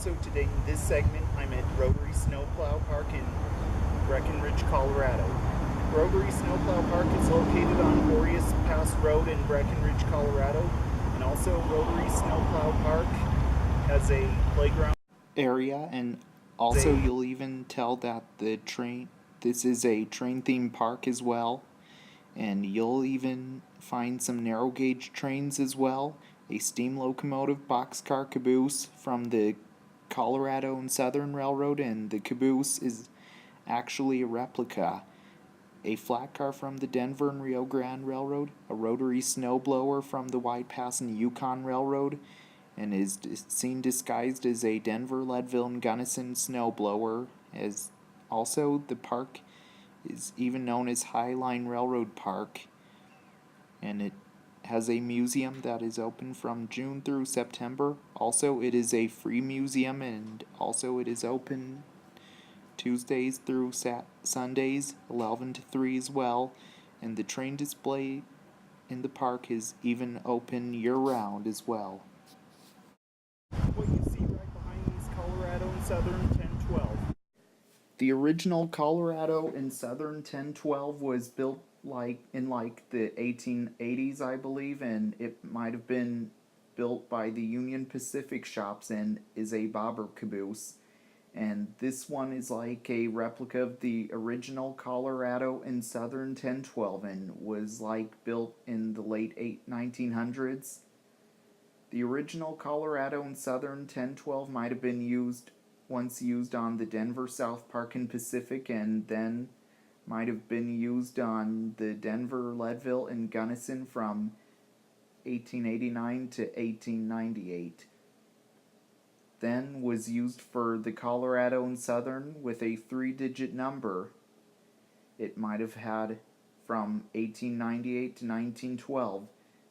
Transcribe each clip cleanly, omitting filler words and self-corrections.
So today in this segment, I'm at Rotary Snowplow Park in Breckenridge, Colorado. Rotary Snowplow Park is located on Boreas Pass Road in Breckenridge, Colorado. And also Rotary Snowplow Park has a playground area, and also you'll even tell that this is a train themed park as well. And you'll even find some narrow gauge trains as well, a steam locomotive boxcar caboose from the Colorado and Southern Railroad, and the caboose is actually a replica, a flat car from the Denver and Rio Grande Railroad, a rotary snowblower from the White Pass and Yukon Railroad, and is seen disguised as a Denver, Leadville, and Gunnison snowblower. As also, the park is even known as Highline Railroad Park, and it has a museum that is open from June through September. Also, it is a free museum, and also it is open Tuesdays through Sundays, 11 to 3 as well. And the train display in the park is even open year-round as well. What you see right behind me is Colorado and Southern 1012. The original Colorado and Southern 1012 was built in the 1880s, I believe, and it might have been built by the Union Pacific shops and is a bobber caboose. And this one is like a replica of the original Colorado and Southern 1012 and was built in the late 1900s. The original Colorado and Southern 1012 might have been once used on the Denver South Park and Pacific, and then might have been used on the Denver, Leadville, and Gunnison from 1889 to 1898. Then was used for the Colorado and Southern with a 3-digit number. It might have had from 1898 to 1912.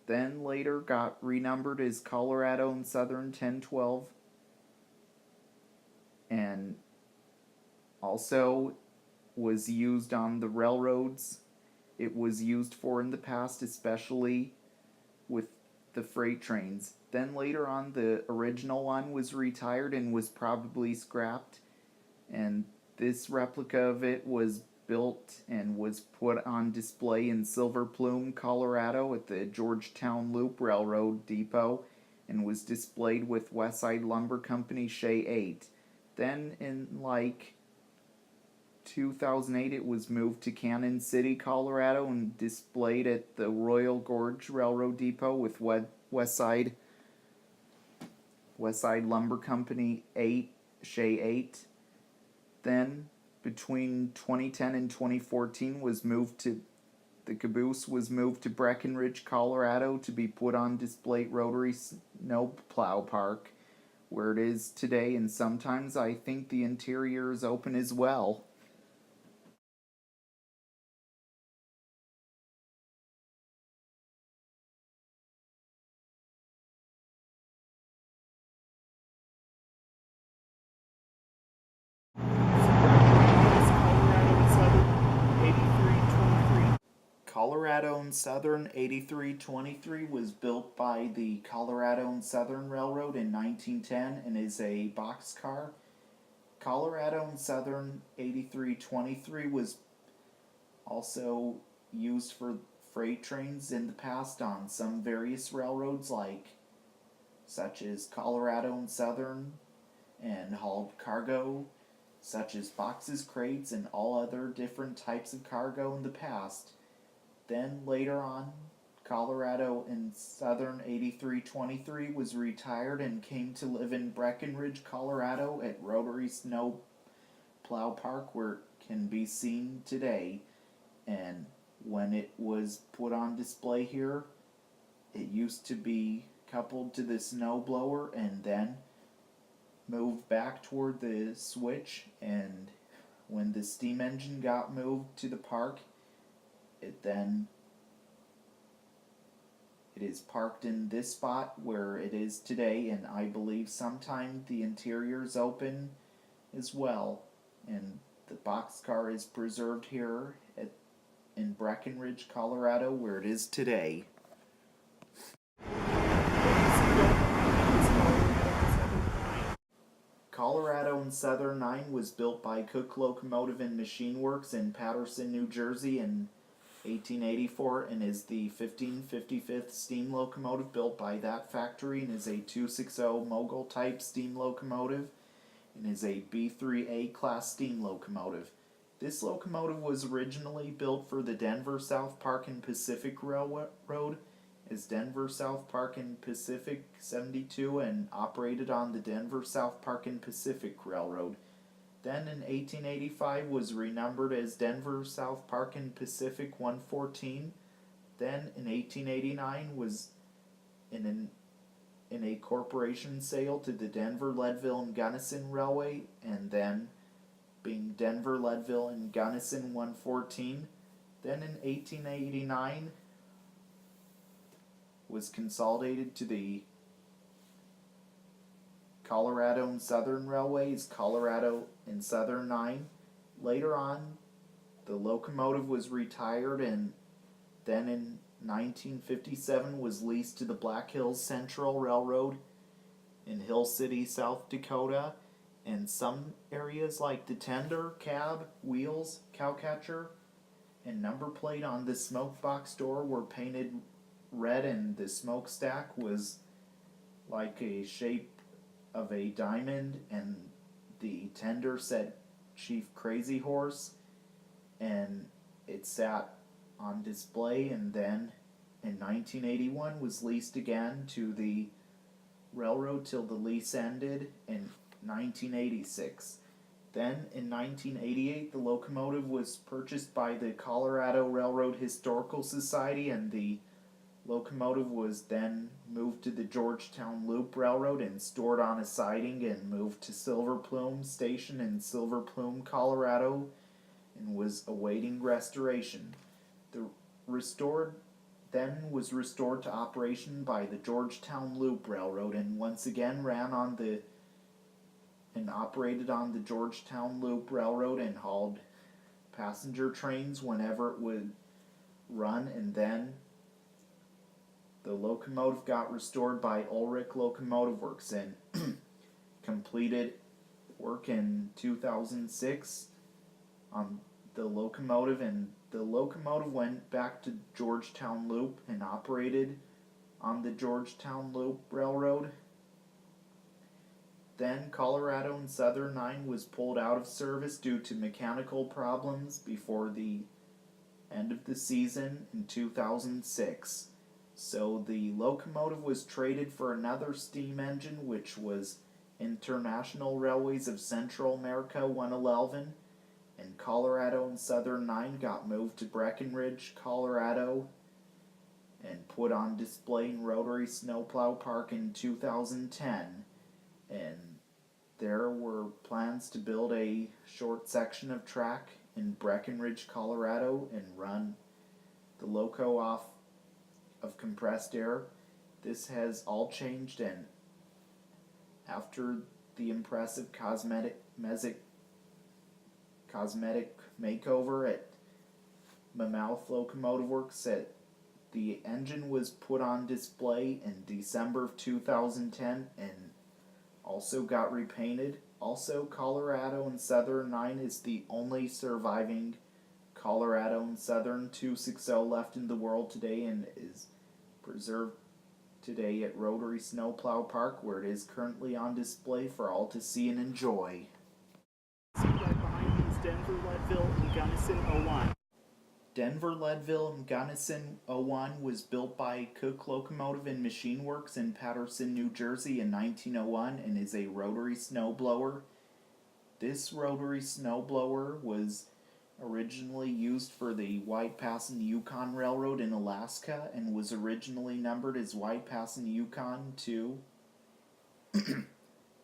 Then later got renumbered as Colorado and Southern 1012, and also was used on the railroads it was used for in the past, especially with the freight trains. Then later on, the original one was retired and was probably scrapped, and this replica of it was built and was put on display in Silver Plume, Colorado at the Georgetown Loop Railroad Depot, and was displayed with Westside Lumber Company Shea 8. Then in 2008 it was moved to Cannon City, Colorado, and displayed at the Royal Gorge Railroad Depot with Westside Lumber Company Shea 8. Then between 2010 and 2014 the caboose was moved to Breckenridge, Colorado to be put on display at Rotary Snowplow Park, where it is today, and sometimes I think the interior is open as well. Colorado and Southern 8323 was built by the Colorado and Southern Railroad in 1910 and is a boxcar. Colorado and Southern 8323 was also used for freight trains in the past on some various railroads such as Colorado and Southern, and hauled cargo such as boxes, crates, and all other different types of cargo in the past. Then later on, Colorado and Southern 8323 was retired and came to live in Breckenridge, Colorado at Rotary Snowplow Park, where it can be seen today. And when it was put on display here, it used to be coupled to the snowblower and then moved back toward the switch, and when the steam engine got moved to the park, it is parked in this spot where it is today, and I believe sometime the interior is open as well, and the boxcar is preserved here in Breckenridge, Colorado, where it is today. Colorado and Southern 9 was built by Cook Locomotive and Machine Works in Paterson, New Jersey in 1884 and is the 1555th steam locomotive built by that factory and is a 260 mogul type steam locomotive and is a B3A class steam locomotive. This locomotive was originally built for the Denver, South Park and Pacific Railroad as Denver, South Park and Pacific 72 and operated on the Denver, South Park and Pacific Railroad. Then in 1885 was renumbered as Denver, South Park and Pacific 114. Then in 1889 was in a corporation sale to the Denver, Leadville and Gunnison Railway, and then being Denver, Leadville and Gunnison 114. Then in 1889 was consolidated to the Colorado and Southern Railways, Colorado and Southern 9. Later on, the locomotive was retired and then in 1957 was leased to the Black Hills Central Railroad in Hill City, South Dakota. And some areas like the tender, cab, wheels, cowcatcher, and number plate on the smoke box door were painted red, and the smokestack was like a shape of a diamond, and the tender said Chief Crazy Horse, and it sat on display, and then in 1981 was leased again to the railroad till the lease ended in 1986. Then in 1988 the locomotive was purchased by the Colorado Railroad Historical Society, and the locomotive was then moved to the Georgetown Loop Railroad and stored on a siding and moved to Silver Plume Station in Silver Plume, Colorado, and was awaiting restoration. The restored was restored to operation by the Georgetown Loop Railroad and once again operated on the Georgetown Loop Railroad and hauled passenger trains whenever it would run, and then the locomotive got restored by Ulrich Locomotive Works and completed work in 2006 on the locomotive, and the locomotive went back to Georgetown Loop and operated on the Georgetown Loop Railroad. Then Colorado and Southern 9 was pulled out of service due to mechanical problems before the end of the season in 2006. So the locomotive was traded for another steam engine, which was International Railways of Central America 111, and Colorado and Southern 9 got moved to Breckenridge, Colorado, and put on display in Rotary Snowplow Park in 2010. And there were plans to build a short section of track in Breckenridge, Colorado, and run the loco off of compressed air. This has all changed, and after the impressive cosmetic makeover at Mammoth Locomotive Works, the engine was put on display in December of 2010 and also got repainted. Also, Colorado and Southern 9 is the only surviving Colorado and Southern 260 left in the world today and is preserved today at Rotary Snowplow Park, where it is currently on display for all to see and enjoy. See right behind me is Denver, Leadville, and Gunnison 01. Denver, Leadville, and Gunnison 01 was built by Cook Locomotive and Machine Works in Paterson, New Jersey in 1901 and is a rotary snowblower. This rotary snowblower was originally used for the White Pass and Yukon Railroad in Alaska and was originally numbered as White Pass and Yukon 2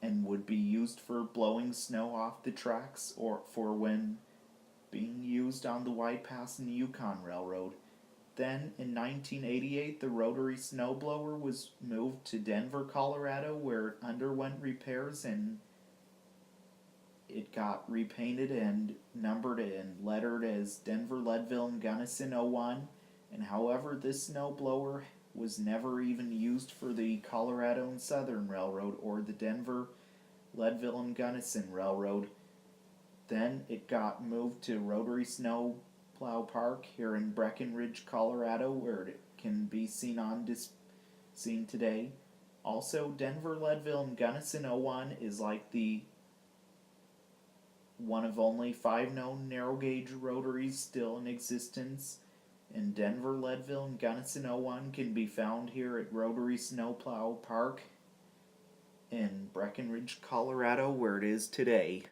and would be used for blowing snow off the tracks or for when being used on the White Pass and Yukon Railroad. Then, in 1988, the rotary snowblower was moved to Denver, Colorado, where it underwent repairs and it got repainted and numbered and lettered as Denver, Leadville, and Gunnison 01. And however, this snowblower was never even used for the Colorado and Southern Railroad or the Denver, Leadville and Gunnison Railroad. Then it got moved to Rotary Snow Plow Park here in Breckenridge, Colorado, where it can be seen today. Also, Denver, Leadville, and Gunnison 01 is like the one of only 5 known narrow gauge rotaries still in existence. And Denver, Leadville, and Gunnison 01 can be found here at Rotary Snowplow Park in Breckenridge, Colorado, where it is today.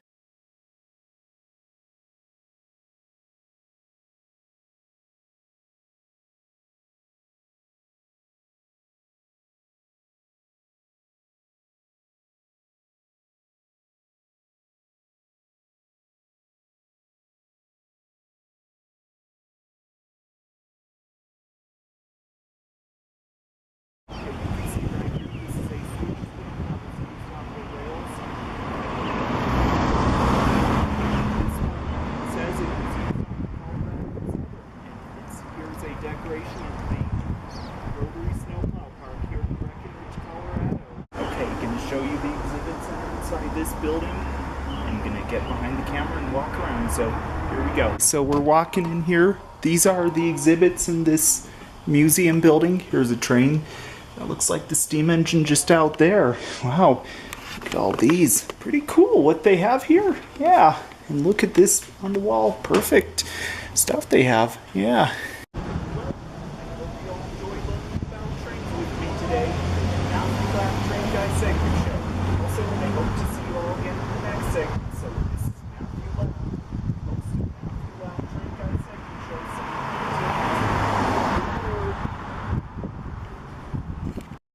Decoration of the Rotary Snowplow Park here in Breckenridge, Colorado. Okay, going to show you the exhibits inside this building. I'm going to get behind the camera and walk around, so here we go. So we're walking in here. These are the exhibits in this museum building. Here's a train. That looks like the steam engine just out there. Wow, look at all these. Pretty cool what they have here. Yeah, and look at this on the wall. Perfect stuff they have. Yeah. Segment show. Also, I hope to see you all again in the next segment.